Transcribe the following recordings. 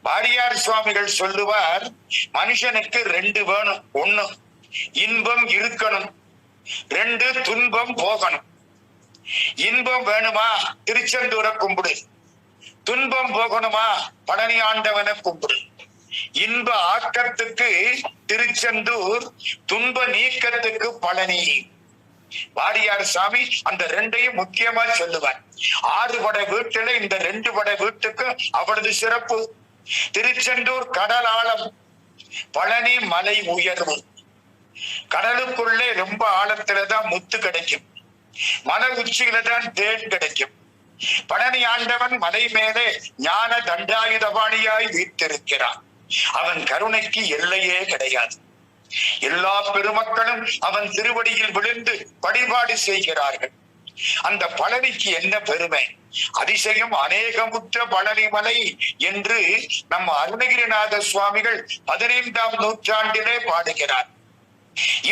வாரியார் சுவாமிகள் சொல்லுவார், மனுஷனுக்கு ரெண்டு வேணும். ஒண்ணு இன்பம் இருக்கணும், ரெண்டு துன்பம் போகணும். இன்பம் வேணுமா திருச்செந்தூரை கும்பிடு, துன்பம் போகணுமா பழனி ஆண்டவனை கும்பிடு. இன்ப ஆக்கத்துக்கு திருச்செந்தூர், துன்ப நீக்கத்துக்கு பழனி. வாரியார் சாமி அந்த ரெண்டையும் முக்கியமா சொல்லுவார். 6 படை வீட்டுல இந்த 2 படை வீட்டுக்கு அவ்வளவு சிறப்பு. திருச்செந்தூர் கடல் ஆழம், பழனி மலை உயர்வு. கடலுக்குள்ளே ரொம்ப ஆழத்துலதான் முத்து கிடைக்கும், மலை உச்சியில தான் தேன் கிடைக்கும். பழனி ஆண்டவன் மலை மேலே ஞான தண்டாயுதபாணியாய் வீற்றிருக்கிறான். அவன் கருணைக்கு எல்லையே கிடையாது. எல்லா பெருமக்களும் அவன் திருவடியில் விழுந்து வழிபாடு செய்கிறார்கள். அந்த பழனிக்கு என்ன பெருமை, அதிசயம் அநேகமுற்ற பழனி மலை என்று நம்ம அருணகிரிநாத சுவாமிகள் 15ஆம் நூற்றாண்டிலே பாடுகிறார்.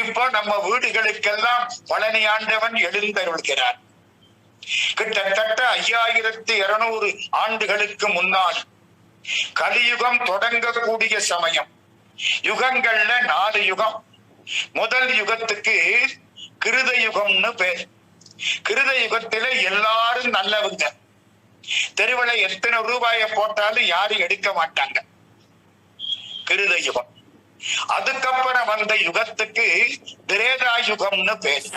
இப்போ நம்ம வீடுகளுக்கெல்லாம் பழனி ஆண்டவன் எழுந்தருள்கிறார். கிட்டத்தட்ட 5200 ஆண்டுகளுக்கு முன்னால் கலியுகம் தொடங்கக்கூடிய சமயம். யுகங்கள்ல 4 யுகம். முதல் யுகத்துக்கு கிருத யுகம்னு பேர். கிருத யுகத்தில எல்லாரும் நல்லவங்க. தெருவில் எத்தனை ரூபாயை போட்டாலும் யாரும் எடுக்க மாட்டாங்க. கிருத யுகம். அதுக்கப்புறம் வந்த யுகத்துக்கு திரேதா யுகம்னு பேர்.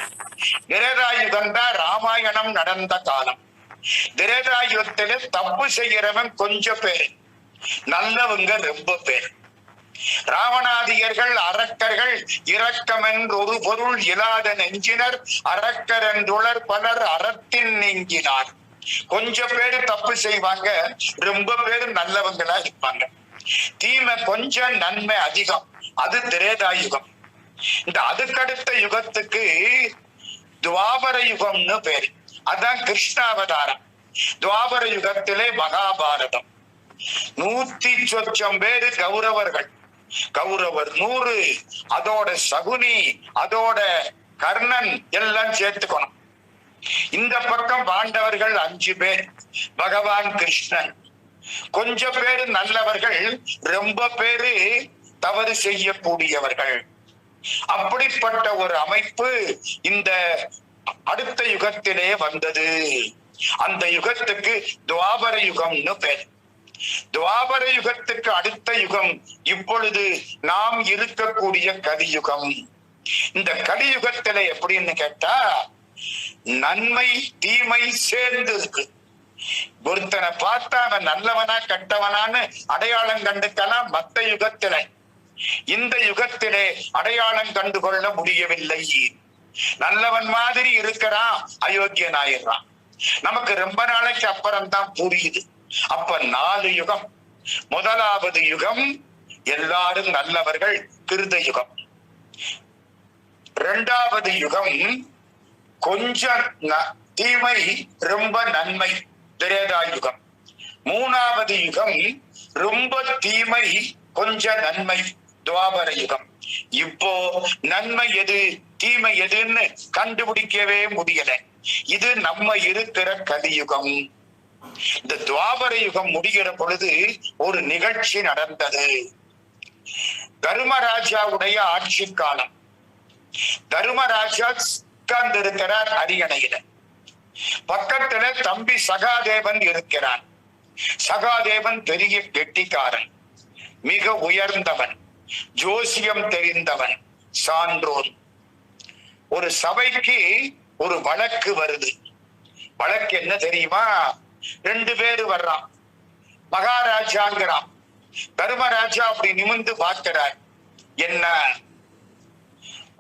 திரேதா யுகம் தான் ராமாயணம் நடந்த காலம். திரேதா யுகத்தில தப்பு செய்யறவன் கொஞ்சம் பேர், நல்லவங்க ரொம்ப பேர். ராவணாதியர்கள் அரக்கர்கள் இரக்கம் என்று ஒரு பொருள் இல்லாத நெஞ்சினர் அரக்கர் என்றுளர் பலர் அறத்தின் நீங்கினார். கொஞ்சம் பேரு தப்பு செய்வாங்க, ரொம்ப பேரு நல்லவங்களா இருப்பாங்க. தீமை கொஞ்சம், நன்மை அதிகம். அது திரேதா யுகம். இந்த அதுக்கடுத்த யுகத்துக்கு துவாபர யுகம்னு பேரு. அதான் கிருஷ்ணாவதாரம். துவாபர யுகத்திலே மகாபாரதம். 100 சொச்சம் பேரு கௌரவர்கள். கௌரவர் 100, அதோட சகுனி, அதோட கர்ணன் எல்லாம் சேர்த்துக்கணும். இந்த பக்கம் பாண்டவர்கள் 5 பேர், பகவான் கிருஷ்ணன். கொஞ்சம் பேரு நல்லவர்கள், ரொம்ப பேரு தவறு செய்யக்கூடியவர்கள். அப்படிப்பட்ட ஒரு அமைப்பு இந்த அடுத்த யுகத்திலே வந்தது. அந்த யுகத்துக்கு துவாபர யுகம்னு பேர். துவாபர யுகத்துக்கு அடுத்த யுகம் இப்பொழுது நாம் இருக்கக்கூடிய கலியுகம். இந்த கலியுகத்துல எப்படின்னு கேட்டா, நன்மை தீமை சேர்ந்து இருக்கு. ஒருத்தனை பார்த்தா அவன் நல்லவனா கெட்டவனான்னு அடையாளம் கண்டுக்கலாம் மத்த யுகத்தில. இந்த யுகத்திலே அடையாளம் கண்டுகொள்ள முடியவில்லை. நல்லவன் மாதிரி இருக்கிறான், அயோக்கியன் ஆயிடுறான். நமக்கு ரொம்ப நாளைக்கு அப்புறம் தான் புரியுது. அப்ப 4 யுகம். முதலாவது யுகம் எல்லாரும் நல்லவர்கள், கிருத யுகம். 2வது யுகம் கொஞ்சம் தீமை ரொம்ப நன்மை, திரேதா யுகம். 3வது யுகம் ரொம்ப தீமை கொஞ்சம் நன்மை, துவாபர யுகம். இப்போ நன்மை எது தீமை எதுன்னு கண்டுபிடிக்கவே முடியல. இது நம்ம இருக்கிற கலியுகம். இந்த துவாபர யுகம் முடிகிற பொழுது ஒரு நிகழ்ச்சி நடந்தது. தர்மராஜாவுடைய ஆட்சி காலம். தர்மராஜா உட்கார்ந்து இருக்கிறார் அரியணையில. பக்கத்துல தம்பி சகாதேவன் இருக்கிறான். சகாதேவன் பெரிய கெட்டிக்காரன், மிக உயர்ந்தவன், ஜோசியம் தெரிந்தவன், சான்றோன். ஒரு சபைக்கு ஒரு வழக்கு வருது. வழக்கு என்ன தெரியுமா? 2 பேரு வர்றான். மகாராஜாங்கிறான். தர்மராஜா அப்படி நிமிர்ந்து பார்க்கிறார். என்ன?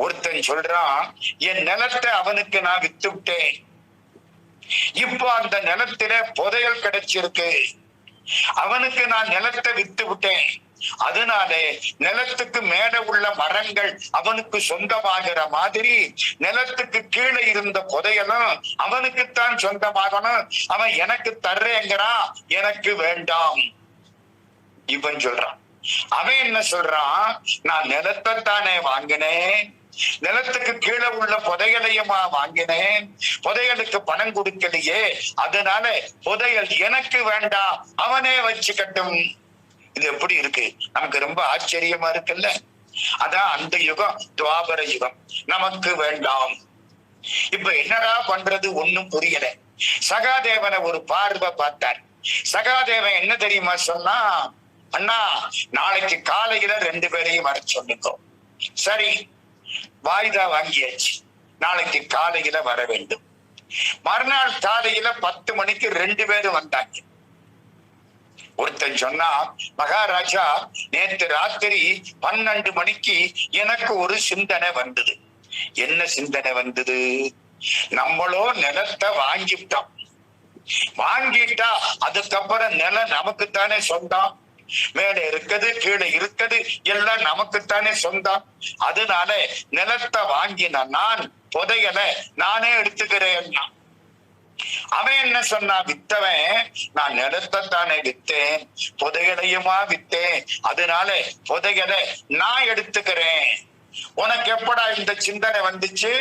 ஒருத்தன் சொல்றான், என் நிலத்தை அவனுக்கு நான் வித்து விட்டேன். இப்போ அந்த நிலத்தில புதையல் கிடைச்சிருக்கு. அவனுக்கு நான் நிலத்தை வித்து விட்டேன். அதனாலே நிலத்துக்கு மேல உள்ள மரங்கள் அவனுக்கு சொந்தமாகிற மாதிரி நிலத்துக்கு கீழே இருந்த புதையலும் அவனுக்குத்தான் சொந்தமாகணும். அவன் எனக்கு தர்றேங்கிறான், எனக்கு வேண்டாம் இவன் சொல்றான். அவன் என்ன சொல்றான்? நான் நிலத்தை தானே வாங்கினேன், நிலத்துக்கு கீழே உள்ள புதையலையுமா வாங்கினேன், புதையலுக்கு பணம் கொடுக்கலையே, அதனால புதையல் எனக்கு வேண்டாம், அவனே வச்சுக்கட்டும். இது எப்படி இருக்கு? நமக்கு ரொம்ப ஆச்சரியமா இருக்குல்ல. அதான் அந்த யுகம் துவாபர யுகம் நமக்கு வேண்டாம். இப்ப என்னடா பண்றது ஒண்ணும் புரியல. சகாதேவனை ஒரு பார்வை பார்த்தார். சகாதேவன் என்ன தெரியுமா சொன்னா, அண்ணா நாளைக்கு காலையில 2 பேரையும் வர சொல்லுங்க. சரி, வாய்தா வாங்கியாச்சு, நாளைக்கு காலையில வர வேண்டும். மறுநாள் காலையில 10 மணிக்கு 2 பேரும் வந்தாங்க. ஒருத்தன் சொன்னா, மகாராஜா நேற்று ராத்திரி 12 மணிக்கு எனக்கு ஒரு சிந்தனை வந்தது. என்ன சிந்தனை வந்தது? நம்மளோ நிலத்தை வாங்கிட்டோம், வாங்கிட்டா அதுக்கப்புறம் நிலம் நமக்குத்தானே சொந்தம். மேல இருக்குது கீழே இருக்குது எல்லாம் நமக்குத்தானே சொந்தம். அதனால நிலத்தை வாங்கின நான் புதையல நானே எடுத்துக்கிறேன். அவன் என்ன சொன்னா, வித்தவன் நான் நிலத்தை தானே வித்தேன், புதையலையுமா வித்தேன், அதனால புதையலை நான் எடுத்துக்கிறேன். உனக்கு எப்படா இந்த சிந்தனை வந்துச்சு?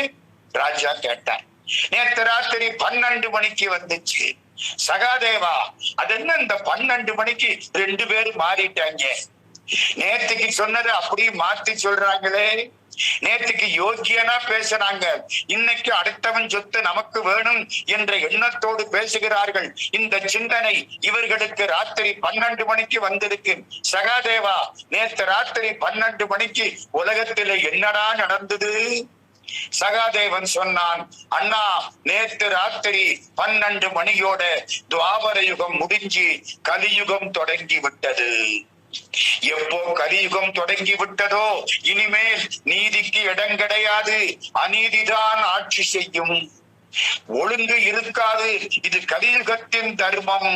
ராஜா கேட்டார். நேற்று ராத்திரி 12 மணிக்கு வந்துச்சு. சகாதேவா, அது என்ன இந்த 12 மணிக்கு 2 பேரும் மாறிட்டாங்க? நேற்றுக்கு சொன்னது அப்படியே மாத்தி சொல்றாங்களே. நேற்றுக்கு யோக்கியனா பேசுறாங்க, இன்னைக்கு அடுத்தவன் சொத்து நமக்கு வேணும் என்ற எண்ணத்தோடு பேசுகிறார்கள். இந்த சிந்தனை இவர்களுக்கு ராத்திரி 12 மணிக்கு வந்திருக்கு. சகாதேவா, நேற்று ராத்திரி 12 மணிக்கு உலகத்திலே என்னடா நடந்தது? சகாதேவன் சொன்னான், அண்ணா நேற்று ராத்திரி 12 மணியோட துவாபர யுகம் முடிஞ்சு கலியுகம் தொடங்கி விட்டது. எப்போ கலியுகம் தொடங்கி விட்டதோ இனிமேல் நீதிக்கு இடம் கிடையாது, அநீதிதான் ஆட்சி செய்யும், ஒழுங்கு இருக்காது. இது கலியுகத்தின் தர்மம்.